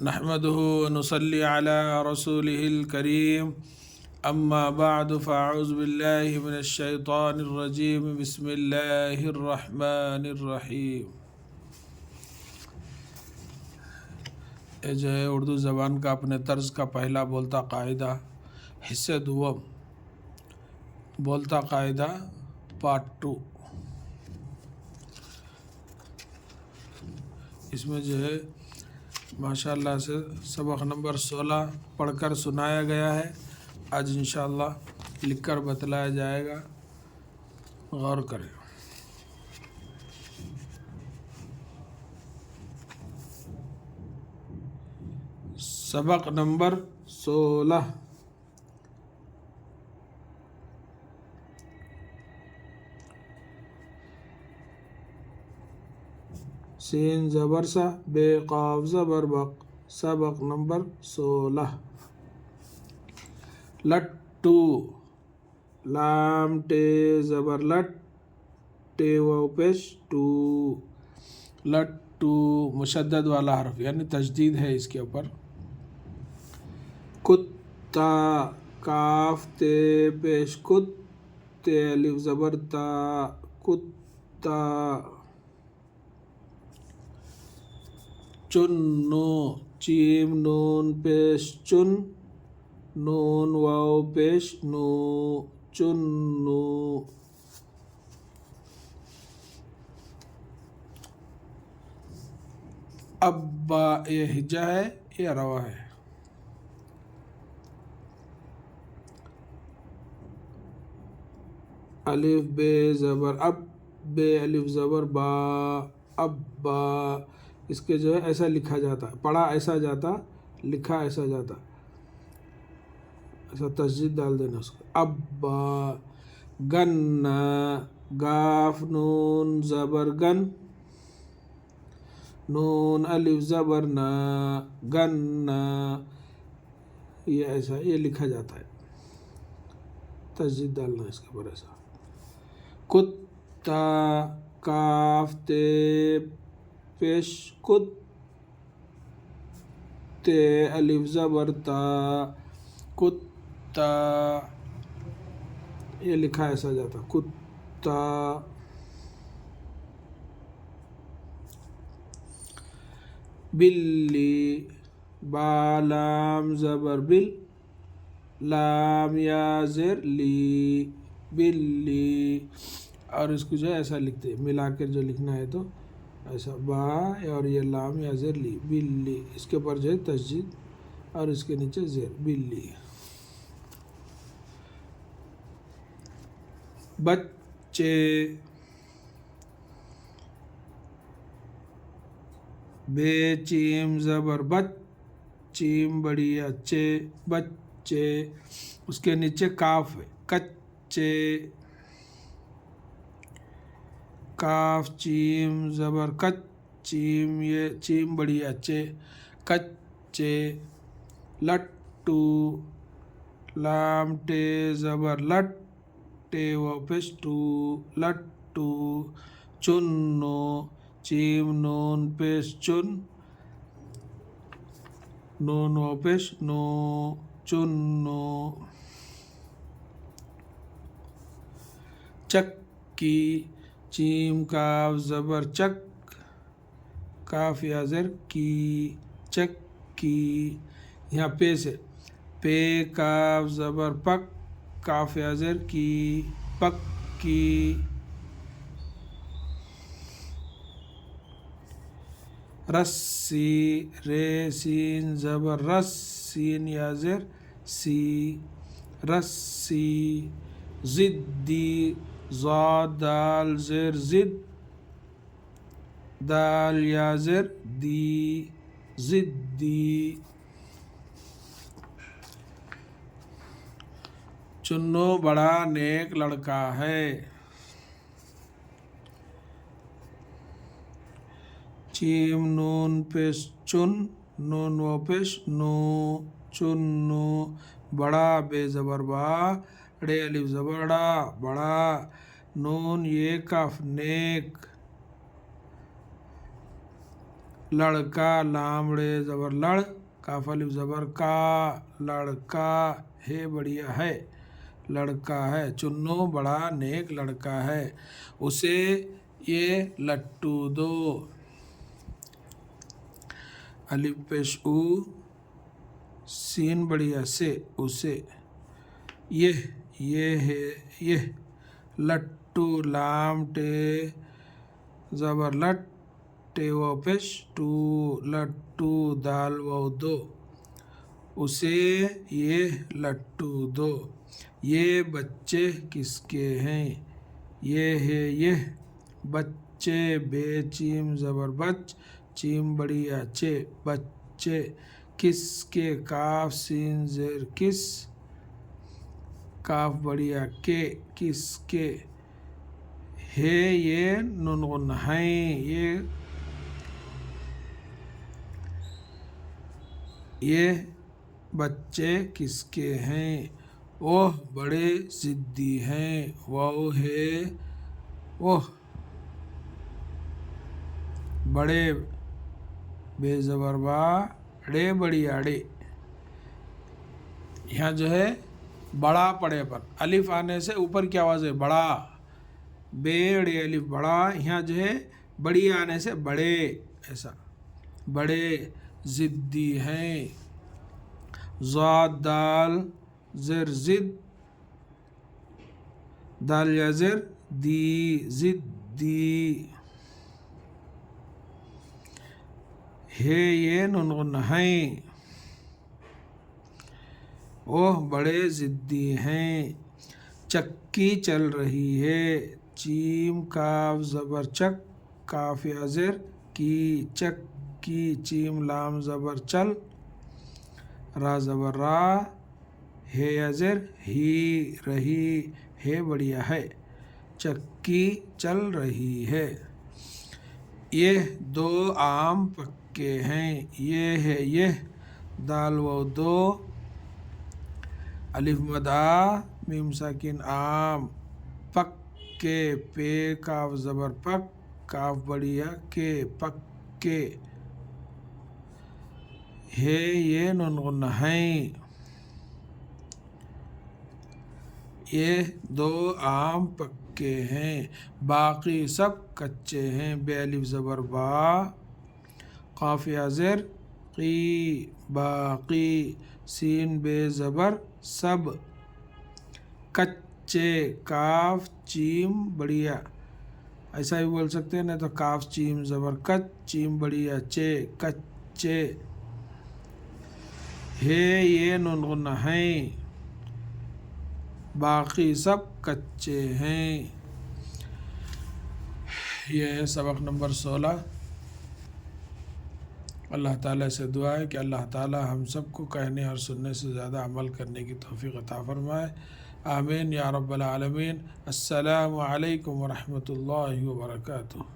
نحمده ونصلي على رسوله الكريم أما بعد فأعوذ بالله من الشيطان الرجيم بسم الله الرحمن الرحیم۔ یہ جو ہے اردو زبان کا اپنے طرز کا پہلا بولتا قاعدہ حصہ دوم بولتا قاعدہ پارٹ 2۔ اس میں جو ہے ماشاءاللہ سے سبق نمبر 16 پڑھ کر سنایا گیا ہے۔ آج انشاءاللہ لکھ کر بتلایا جائے گا، غور کریں۔ سبق نمبر 16، سین زبر سا بے قاف زبر بق، سبق نمبر 16۔ لٹو، لام ٹے زبر لٹ، ٹے واو پیش ٹو، لٹو مشدد والا حرف یعنی تشدید ہے اس کے اوپر۔ کتا، کاف تے پیش کت، تے الف زبر تا، کتا۔ چنو، چیم نون پیش چن، نون واو پیش نو، چنو۔ ابا، یہ ہجا ہے، یہ روا ہے۔ الف بے زبر اب، بے الف زبر با، ابا۔ اس کے جو ہے ایسا لکھا جاتا، پڑھا ایسا جاتا، لکھا ایسا جاتا، ایسا تشدید ڈال دینا اس کو، ابا۔ گنا، گاف نون زبر گن، نون الف زبر نا، گنا۔ یہ ایسا یہ لکھا جاتا ہے، تشدید ڈالنا اس کے اوپر ایسا۔ کتا، کاف تے پیش کت، تے الف زبر تا، کتا۔ یہ لکھا ایسا جاتا، کتا۔ بلی، با لام زبر بل، لام یا زر لی، بلی۔ اور اس کو جو ہے ایسا لکھتے ہیں، ملا کر جو لکھنا ہے تو ایسا، با اور یہ لام یا زر لی، بلی۔ اس کے اوپر جو ہے تشدید اور اس کے نیچے زیر، بلی۔ بچے، بے چیم زبر بچ، چیم بڑی اچے، بچے۔ اس کے نیچے کاف ہے، کچے، کاف چیم زبر کچ، چیم یہ چیم بڑی اچے، کچے۔ لٹو، لام ٹے زبر لٹ، ٹے واو پیش ٹو، لٹو۔ چنو، چیم نون پیش چن، نون واو پیش نو، چنو۔ چکی، چیم کاف زبر چک، کاف یا زر کی، چکی۔ یہاں پے سے، پے کاف زبر پک، کاف یا زر کی، پکی۔ رسی، رے سین زبر رس، سین یا زر سی، رسی۔ ضدی، ضاد دال زر زد، دال یا زر دی، ضدی۔ چنو بڑا نیک لڑکا ہے۔ چیم نون پیش چن، نون واو پیش نو، چنو۔ بڑا بے زبر با، ڑے الف زبر ڑا، بڑا۔ نون یہ کاف نیک، لڑکا لام ڑے زبر لڑ کاف الف زبر کا لڑکا ہے بڑھیا ہے لڑکا ہے چنو بڑا نیک لڑکا ہے اسے یہ لٹو دو الف پیش او سین بڑھیا سے اسے یہ ہے یہ لٹو لام ٹے زبر لٹ ٹے و پیش ٹو لٹو دال و دو اسے یہ لٹو دو یہ بچے کس کے ہیں یہ ہے یہ بچے بے چیم زبر بچ چیم بڑھیا چے بچے کس کے کاف سین زیر کس کاف بڑھیا کے کس کے ہے یہ نون غن ہیں یہ بچے کس کے ہیں وہ بڑے ضدی ہیں وہ ہے وہ بڑے بے زبر با ڑے بڑھیا ڑے یہاں جو ہے بڑا پڑے پر الف آنے سے اوپر کی آواز ہے بڑا بے ڑے الف بڑا یہاں جو ہے بڑی آنے سے بڑے ایسا بڑے ضدی ہیں ضاد دال زر زد دال یا زر دی ضدی ہے یہ نون غن ہیں وہ بڑے ضدی ہیں چکی چل رہی ہے چیم کاف زبر چک کاف یا زر کی چک کی چیم لام زبر چل را زبر را ہے یا زر ہی رہی ہے بڑھیا ہے چکی چل رہی ہے یہ دو آم پکے ہیں یہ ہے یہ دال و دو الف مدا میم ساکن عام پکے پے کاف زبر پک کاف بڑھیا کے پکے ہے یہ نون غن ہیں یہ دو آم پکے ہیں باقی سب کچے ہیں بے الف زبر با قاف یا زر قی باقی سین بے زبر سب کچے کاف چیم بڑھیا ایسا بھی بول سکتے ہیں نہیں تو کاف چیم زبر کچ چیم بڑھیا چے کچے ہے یہ نون غن ہیں باقی سب کچے ہیں یہ ہے سبق نمبر 16 اللہ تعالیٰ سے دعا ہے کہ اللہ تعالیٰ ہم سب کو کہنے اور سننے سے زیادہ عمل کرنے کی توفیق عطا فرمائے آمین یا رب العالمین السلام علیکم ورحمۃ اللہ وبرکاتہ